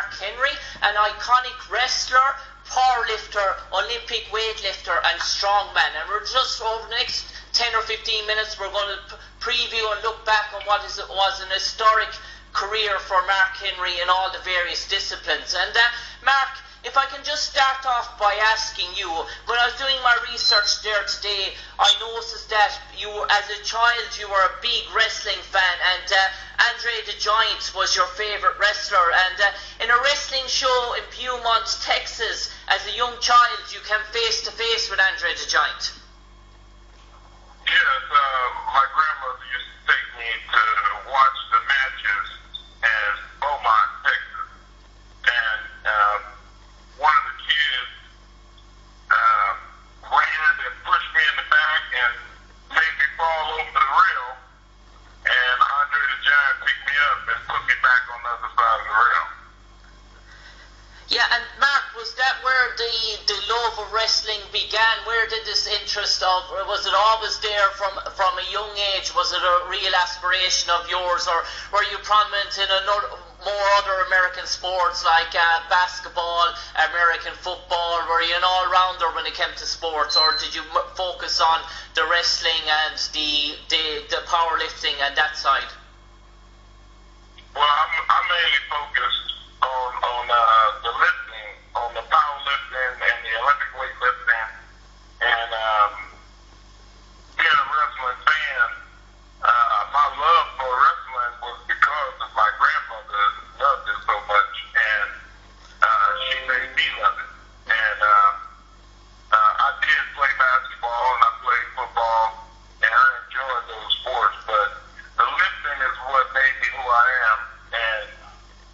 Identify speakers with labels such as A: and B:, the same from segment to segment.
A: Mark Henry, an iconic wrestler, powerlifter, Olympic weightlifter and strongman. And we're just over the next 10 or 15 minutes, we're going to preview and look back on what was an historic career for Mark Henry in all the various disciplines. And Mark, if I can just start off by asking you, when I was doing my research there today, I noticed that you, as a child, you were a big wrestling fan, and Andre the Giant was your favourite wrestler. And in a wrestling show in Beaumont, Texas, as a young child, you came face to face with Andre the Giant.
B: Yes, my grandmother used to take me to watch the matches in Beaumont, Texas, and one of the kids ran and pushed me in the back and made me fall over the rail, and Andre the Giant picked me up and put me back on the other side of the rail.
A: Yeah, and Mark, was that where the love of wrestling began? Where did this interest was it always there from a young age? Was it a real aspiration of yours, or were you prominent in more other American sports like basketball, American football? Were you an all-rounder when it came to sports, or did you focus on the wrestling and the powerlifting and that side?
B: Well, I mainly focused on the lifting, on the powerlifting and the Olympic weightlifting, and being a wrestling fan. My love for wrestling was because of my grandmother loved it so much, and she made me love it. And I did play basketball and I played football, and I enjoyed those sports, but the lifting is what made me who I am, and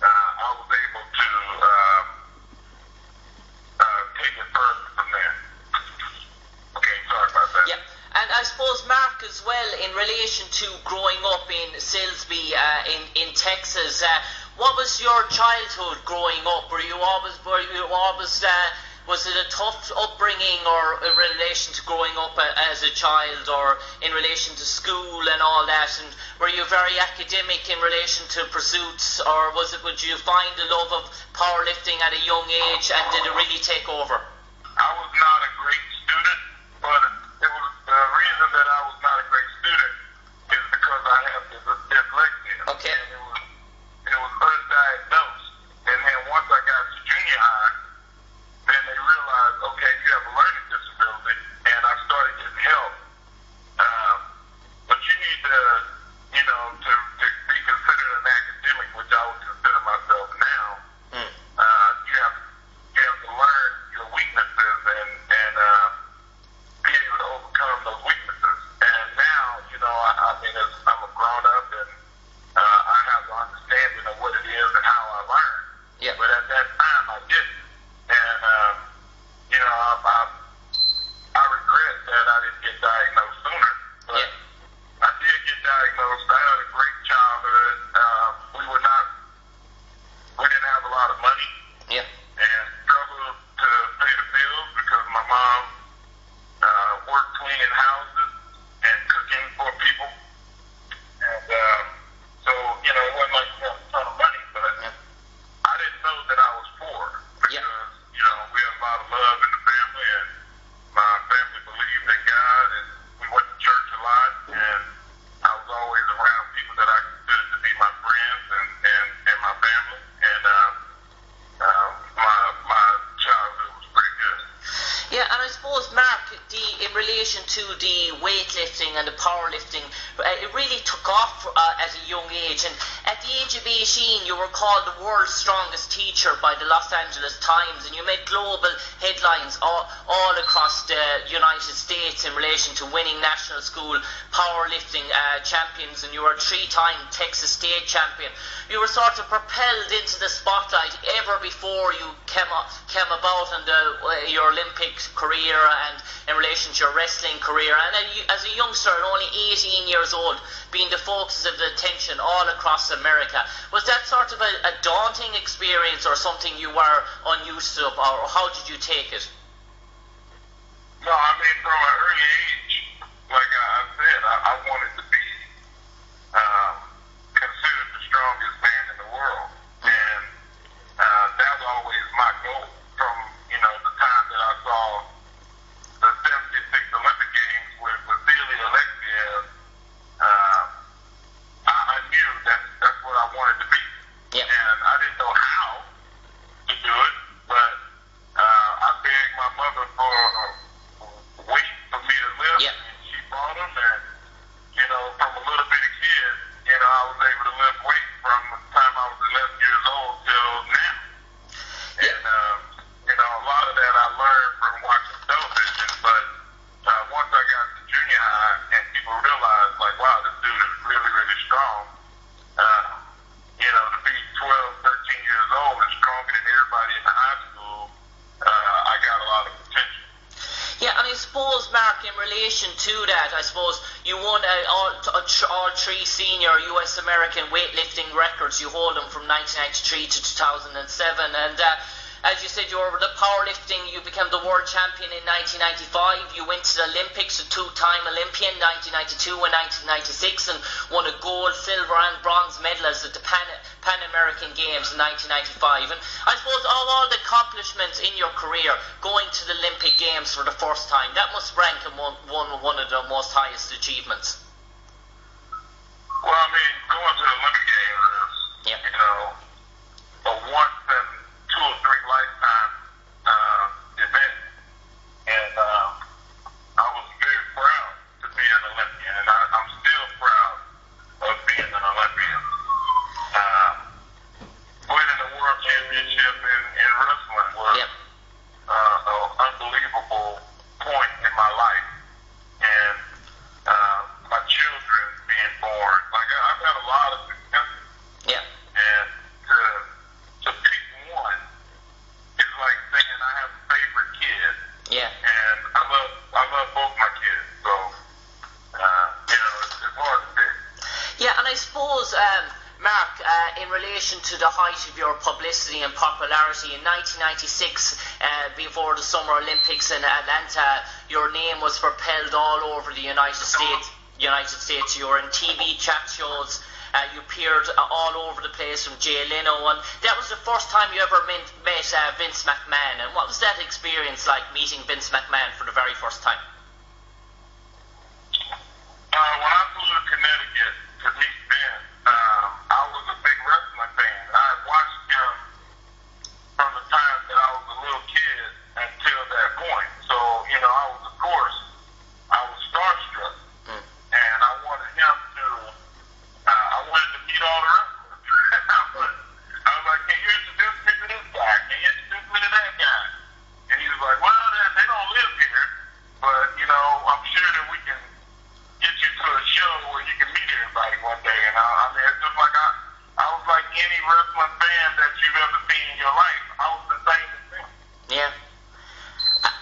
B: I was able to take it further from there. Okay, sorry about that.
A: Yeah. And I suppose, Mark, as well, in relation to growing up in Silsbee, in Texas, what was your childhood growing up? Was it a tough upbringing, or in relation to growing up as a child, or in relation to school and all that? And were you very academic in relation to pursuits, or would you find the love of powerlifting at a young age, and did it really take over?
B: I was not a great student, but it was the reason that I was not a great student is because I have dyslexia.
A: Okay.
B: And it was undiagnosed. And then once I got to junior high, then they realized, okay, you have a learning disability, and I started getting help. But you need to be considered an academic, which I would consider myself now. You have to learn your weaknesses and be able to overcome those weaknesses. And now, I'm a grown up, and I have an understanding of what it is and how I learn.
A: Yeah.
B: But at that time, I didn't. And, I regret that I didn't get diagnosed sooner. But
A: Yeah.
B: I did get diagnosed. I had a great childhood. We didn't have a lot of money.
A: Yeah.
B: And struggled to pay the bills because my mom worked cleaning houses and cooking for people. And so, it wasn't like we had a ton of money, but I didn't know that I was poor because, we had a lot of love in the family, and my family believed in God, and we went to church a lot, and I was always around people that I considered to be my friends and my family, and my childhood was pretty good.
A: Yeah, and I suppose, Mark, in relation to the weightlifting and the powerlifting, it really took off at a young age. And at the age of 18, you were called the world's strongest teacher by the Los Angeles Times, and you made global headlines all across the United States in relation to winning national school powerlifting champions, and you were a 3-time Texas state champion. You were sort of propelled into the spotlight ever before you came about in your Olympic career and in relation to your wrestling career, and as a youngster at only 18 years old, being the focus of the attention all across America. Was that sort of a daunting experience, or something you were unused to, or how did you take it?
B: No, from an early age, like I said, I wanted to be considered the strongest man in the world, and
A: relation to that, I suppose you won all three senior US American weightlifting records. You hold them from 1993 to 2007, and as you said, you were the powerlifting. You became the world champion in 1995. You went to the Olympics, a two-time Olympian, 1992 and 1996, and won a gold, silver, and bronze medals at the Pan American Games in 1995. And I suppose all the accomplishments in your career, going to the Olympic Games for the first time, that must rank among one of the most highest achievements.
B: Well, I mean, going to the Olympic Games is, a once in 2 or 3 lifetime event, and I was very proud to be an Olympian, and I'm still proud of being an Olympian. Winning the world championship in wrestling was an unbelievable point in my life, and my children being born. Like I've had a lot of success, and to pick one is like saying I have a favorite kid. And I love both my kids, so it's hard to pick.
A: Yeah, and I suppose, Mark, in relation to the height of your publicity and popularity, in 1996, before the Summer Olympics in Atlanta, your name was propelled all over the United States. You were in TV chat shows. You appeared all over the place from Jay Leno, and that was the first time you ever met Vince McMahon. And what was that experience like, meeting Vince McMahon for the very first time?
B: When I flew to Connecticut to meet Vince, I was a big wrestling fan. I had watched him from the time that I was a little kid until that point. So, I was starstruck. And I wanted him to, I wanted to meet all the wrestlers. I was like, can you introduce me to this guy? Can you introduce me to that guy? And he was like, well, they don't live here, but, I'm sure that we can get you to a show where you can meet everybody one day. And I mean, it's just like I was like any wrestling fan that you've ever seen in your life. I was the same as him.
A: Yeah.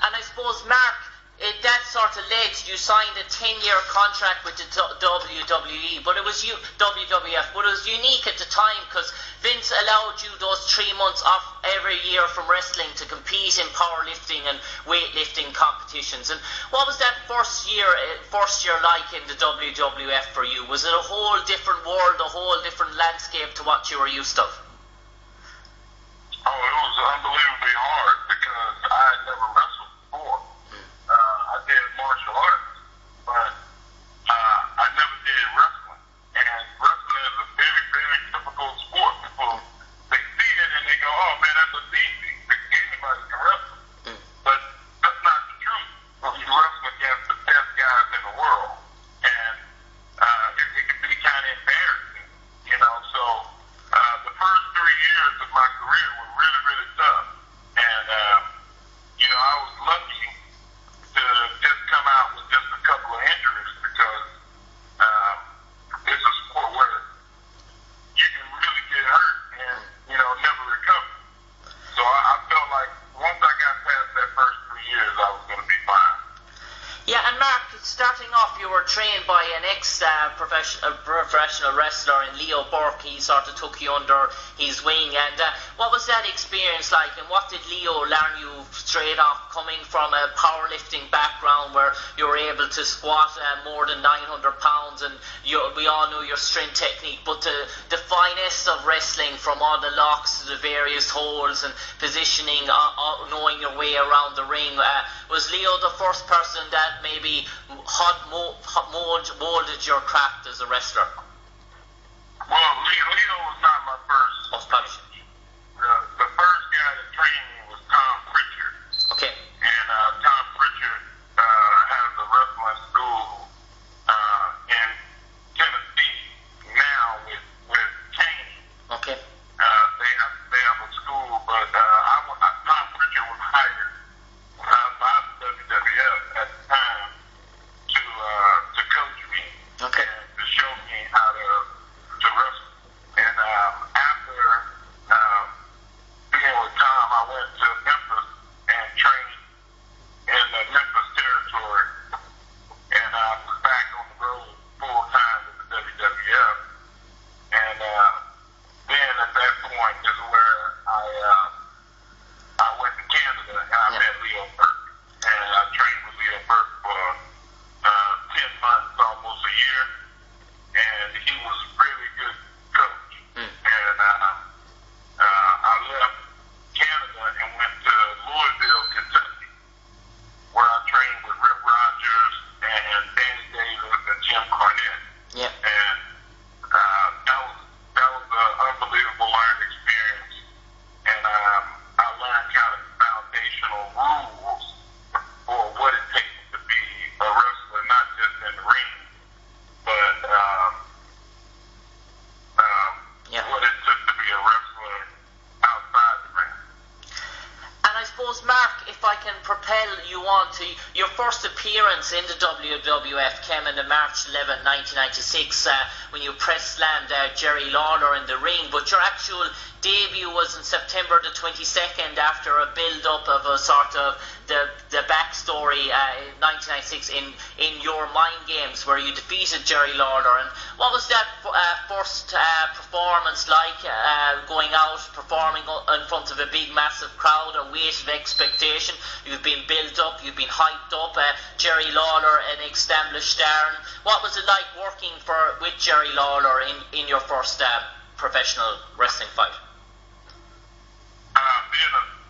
A: And I suppose, Mark, that sort of led you signed a 10-year contract with the WWE, but it was WWF, but it was unique at the time because Vince allowed you those 3 months off every year from wrestling to compete in powerlifting and weightlifting competitions. And what was that first year like in the WWF for you? Was it a whole different world, a whole different landscape to what you were used to?
B: Oh, it was unbelievably hard because I had never wrestled before. I did martial arts, but I never did wrestling. And wrestling is a very, very difficult sport. People, they see it and they go, oh man, that's easy. Anybody can wrestle. But that's not the truth. You wrestle against the best guys in the world. And it can be kind of embarrassing, So the first 3 years of my career were really, really tough. And, I was lucky to just come out with just a couple of injuries because it's a sport where you can really get hurt and, never recover. So I felt like once I got past that first 3 years, I was going to be fine.
A: Yeah, and Mark, starting off, you were trained by an ex-professional wrestler in Leo Burke. He sort of took you under his wing. And what was that experience like? And what did Leo learn you straight off, coming from a powerlifting background where you were able to squat more than 900 pounds? And we all know your strength technique, but the finesse of wrestling, from all the locks to the various holds and positioning, knowing your way around the ring. Was Leo the first person that maybe molded your craft as a wrestler?
B: Well, Leo was not my first. The first guy that trained me was Tom Pritchard.
A: Okay.
B: And Tom Pritchard has a wrestling school in Tennessee now with Kane.
A: Okay.
B: They have a school, but Tom Pritchard was hired by the WWF at the time to coach me.
A: Okay.
B: And to show me how to wrestle. And after
A: Mark, if I can propel you on to your first appearance in the WWF came in March 11, 1996, when you press slammed Jerry Lawler in the ring, but your actual debut was in September the 22nd after a build-up of a sort of the backstory in 1996 in your Mind Games, where you defeated Jerry Lawler. And what was that first performance like, going out, performing in front of a big massive crowd, a weight of expectation? You've been built up, you've been hyped up, Jerry Lawler, an established star. And what was it like working with Jerry Lawler in your first professional wrestling fight?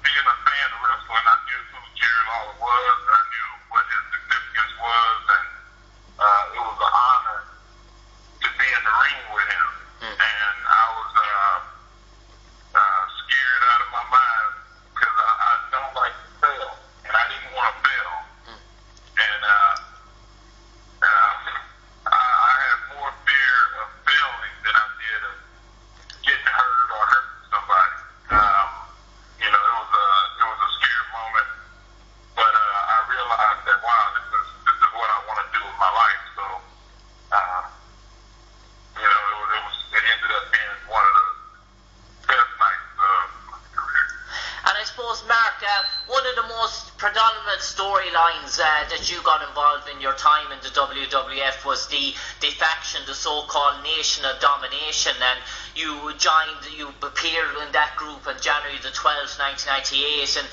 B: Being a fan of wrestling, I knew who Jerry Lawler was, I knew what his significance was, and it was an honor to be in the ring with him. And I was scared out of my mind because I don't like to fail, and I didn't want to fail. And I had more fear of failing than I did of getting hurt or hurting somebody. You know, it was a scary moment, but I realized that, wow, this is what I want to do with my life. So, you know, it ended up being one of the best nights of my career.
A: And I suppose, Mark, one of the most predominant storylines that you got involved in your time in the WWF was the faction, the so-called Nation of Domination, and you appeared in that group on January the 12th, 1998, and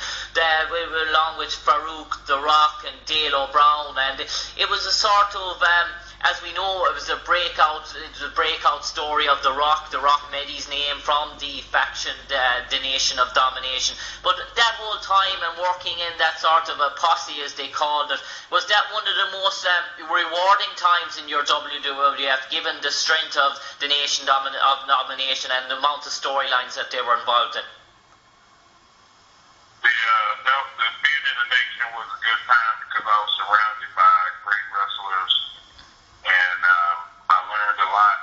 A: we were along with Farouk, The Rock, and Dale O'Brien, and it was a sort of, as we know, it was a breakout story of The Rock. The Rock made his name from the faction, the Nation of Domination. But that whole time and working in that sort of a posse, as they called it, was that one of the most rewarding times in your WWF, given the strength of the Nation of Domination and the amount of storylines that they were involved in?
B: Being in the Nation was a good time because I was surrounded by great wrestlers, and I learned a lot.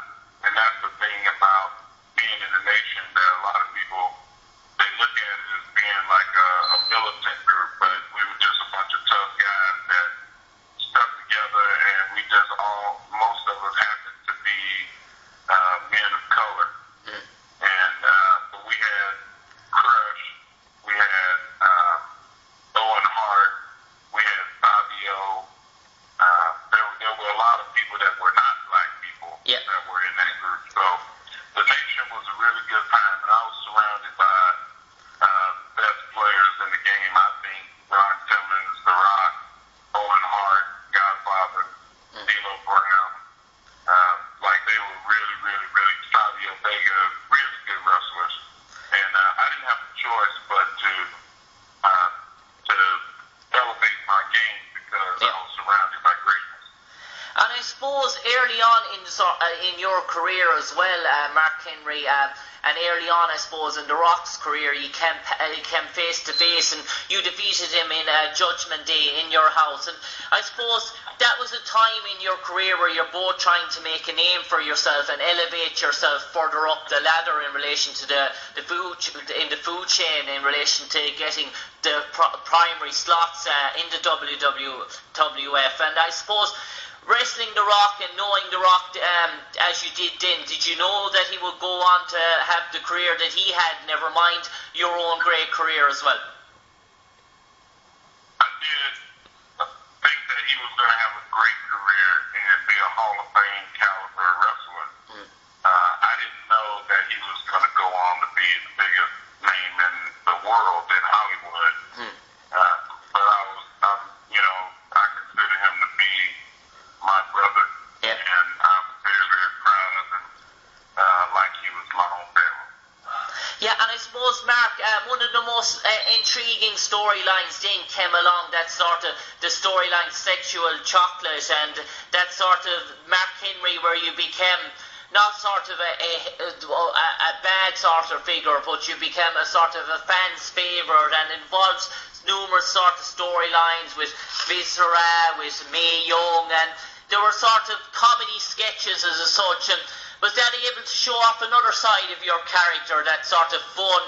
B: And that's the thing about being in the Nation, that a lot of people, they look at it as being like a militant group, but we were just a bunch of tough guys that stuck together, and we just most of us happened to be men of color. And but we had Crush, we had Owen Hart, we had Fabio. There were a lot of people that were not black people that were in that group. So the Nation was a really good time, and I was surrounded by best players in the game. I think Ron Simmons, The Rock, Owen Hart, Godfather, D'Lo Brown. Like, they were really, really, really, Savio Vega, really good wrestlers. And I didn't have a choice but to elevate my game because I was surrounded by greatness.
A: And I suppose early on in your career as well, Mark Henry, and early on, I suppose, in The Rock's career, he came face to face, and you defeated him in Judgment Day in your house. And I suppose that was a time in your career where you're both trying to make a name for yourself and elevate yourself further up the ladder in relation to the food chain, in relation to getting the primary slots in the WWF. And I suppose, wrestling The Rock and knowing The Rock as you did then, did you know that he would go on to have the career that he had, never mind your own great career as well?
B: I did think that he was going to have a great career and be a Hall of Fame caliber wrestler. I didn't know that he was going to go on to be the biggest name in the world in Hollywood. But I consider him to be my brother, and I'm very, very proud of him, like he was my own family.
A: Yeah, and I suppose, Mark, one of the most intriguing storylines then came along, that sort of the storyline Sexual Chocolate, and that sort of Mark Henry, where you became not sort of a bad sort of figure, but you became a sort of a fan's favourite, and involves numerous sort of storylines with Viscera, with Mae Young, and there were sort of comedy sketches as such. And was that able to show off another side of your character, that sort of fun,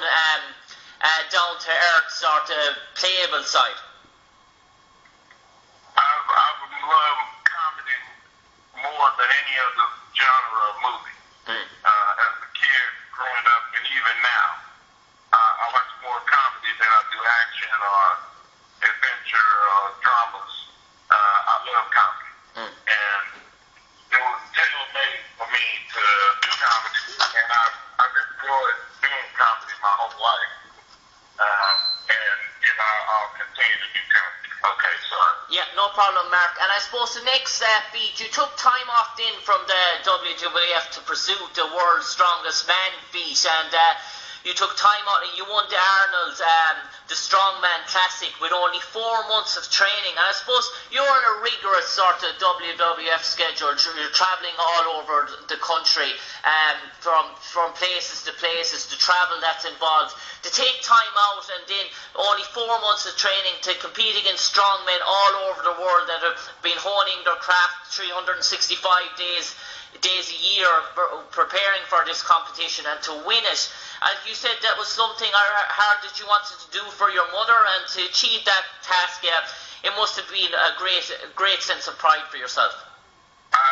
A: down down-to-earth sort of playable side?
B: I've loved comedy more than any other genre of movie. As a kid growing up, and even now, I watch more comedy than I do action or adventure or dramas. I love comedy, and it was tailor-made for me to do comedy, and I've enjoyed doing comedy my whole life, and I'll continue to do comedy. Okay, sorry.
A: Yeah, no problem, Mark. And I suppose the next beat, you took time off then from the WWF to pursue the World's Strongest Man feat, and you took time out and you won the Arnold, the Strongman Classic, with only 4 months of training. And I suppose you're on a rigorous sort of WWF schedule. You're travelling all over the country, from places to places, the travel that's involved. To take time out and then only 4 months of training to compete against strongmen all over the world that have been honing their craft 365 days a year, preparing for this competition, and to win it. As you said, that was something hard that you wanted to do for your mother, and to achieve that task, it must have been a great sense of pride for yourself.
B: I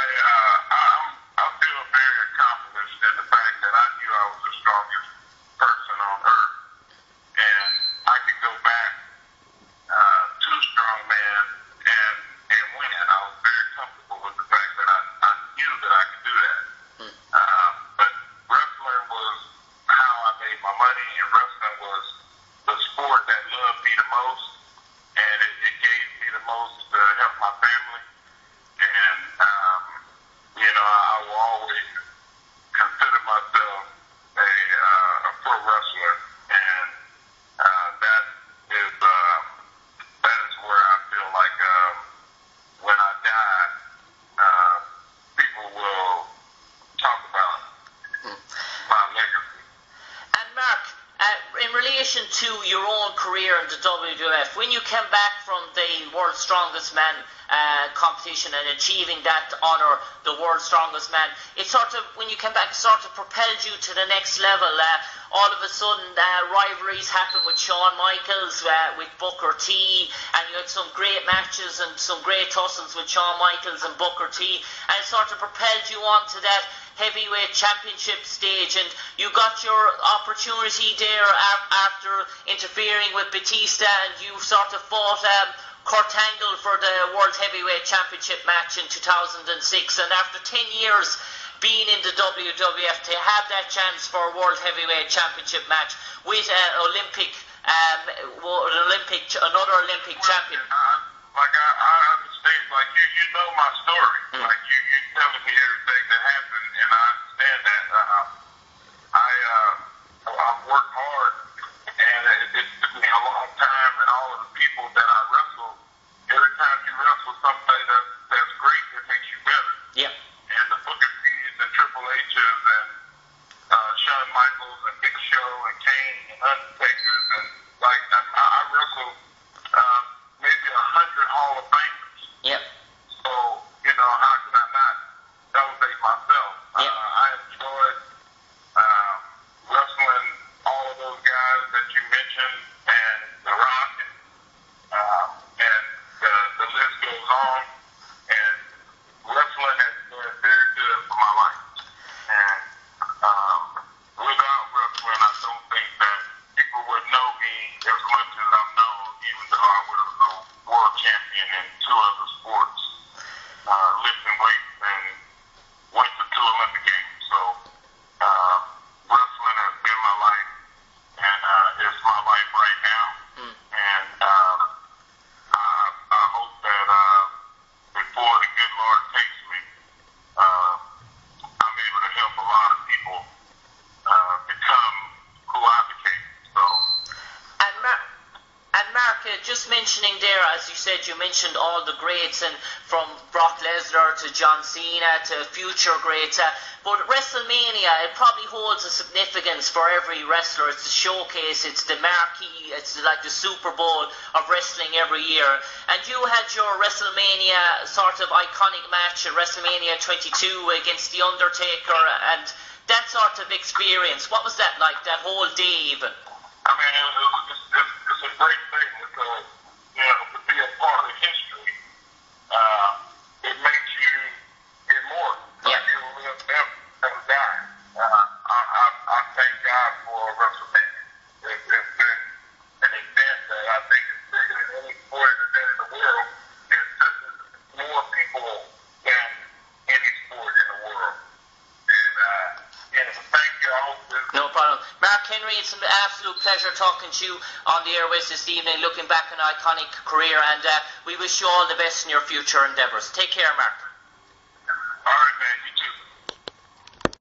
B: feel very accomplished in the fact that I knew I was the strongest person on earth, and I could go back to strongman and win. I was very comfortable with the fact that I knew that I could do that. But wrestling was how I made my money, and wrestling was the sport that loved me the most, and it gave me the most to help my family. And I will always consider myself a pro wrestler, and that is where I feel like when I die, people will talk about my legacy.
A: And Mark, in relation to your own career in the WWF, when you came back from the World's Strongest Man competition and achieving that honour, the World's Strongest Man, it sort of, when you came back, sort of propelled you to the next level. All of a sudden, rivalries happened with Shawn Michaels, with Booker T, and you had some great matches and some great tussles with Shawn Michaels and Booker T, and it sort of propelled you on to that heavyweight championship stage, and you got your opportunity there after interfering with Batista, and you sort of fought Kurt Angle for the World Heavyweight Championship match in 2006, and after 10 years being in the WWF, to have that chance for a World Heavyweight Championship match with another Olympic champion.
B: I understand, like you know my story, like you telling me everything that happened, and I understand that. I've worked hard, and it took me a long time, and all of the people that I wrestle, every time you wrestle somebody that's great, it makes you better.
A: Yeah.
B: And the Booker T's and Triple H's and Shawn Michaels and Big Show and Kane and Undertakers, and like I wrestled maybe 100 Hall of Famers.
A: Yep.
B: So, how can I not elevate myself?
A: Yep.
B: I enjoyed wrestling all of those guys that you mentioned, and The Rock, and the list goes on. And wrestling has been very good for my life. And without wrestling, I don't think that people would know me as much as I'm known, even though I was a world champion in 2 other sports, lifting weights, and went to 2 Olympic Games. So wrestling has been my life, and it's my life right now. And I hope that before the good Lord takes me, I'm able to help a lot of people become who I became. So.
A: And Mark, just mentioning there, as you said, you mentioned all the greats, and from Brock Lesnar to John Cena to future greats. But WrestleMania, it probably holds a significance for every wrestler. It's the showcase, it's the marquee, it's like the Super Bowl of wrestling every year. And you had your WrestleMania sort of iconic match at WrestleMania 22 against The Undertaker, and that sort of experience. What was that like, that whole day even?
B: I mean, it
A: No problem. Mark Henry, it's an absolute pleasure talking to you on the airways this evening, looking back on an iconic career, and we wish you all the best in your future endeavours. Take care, Mark.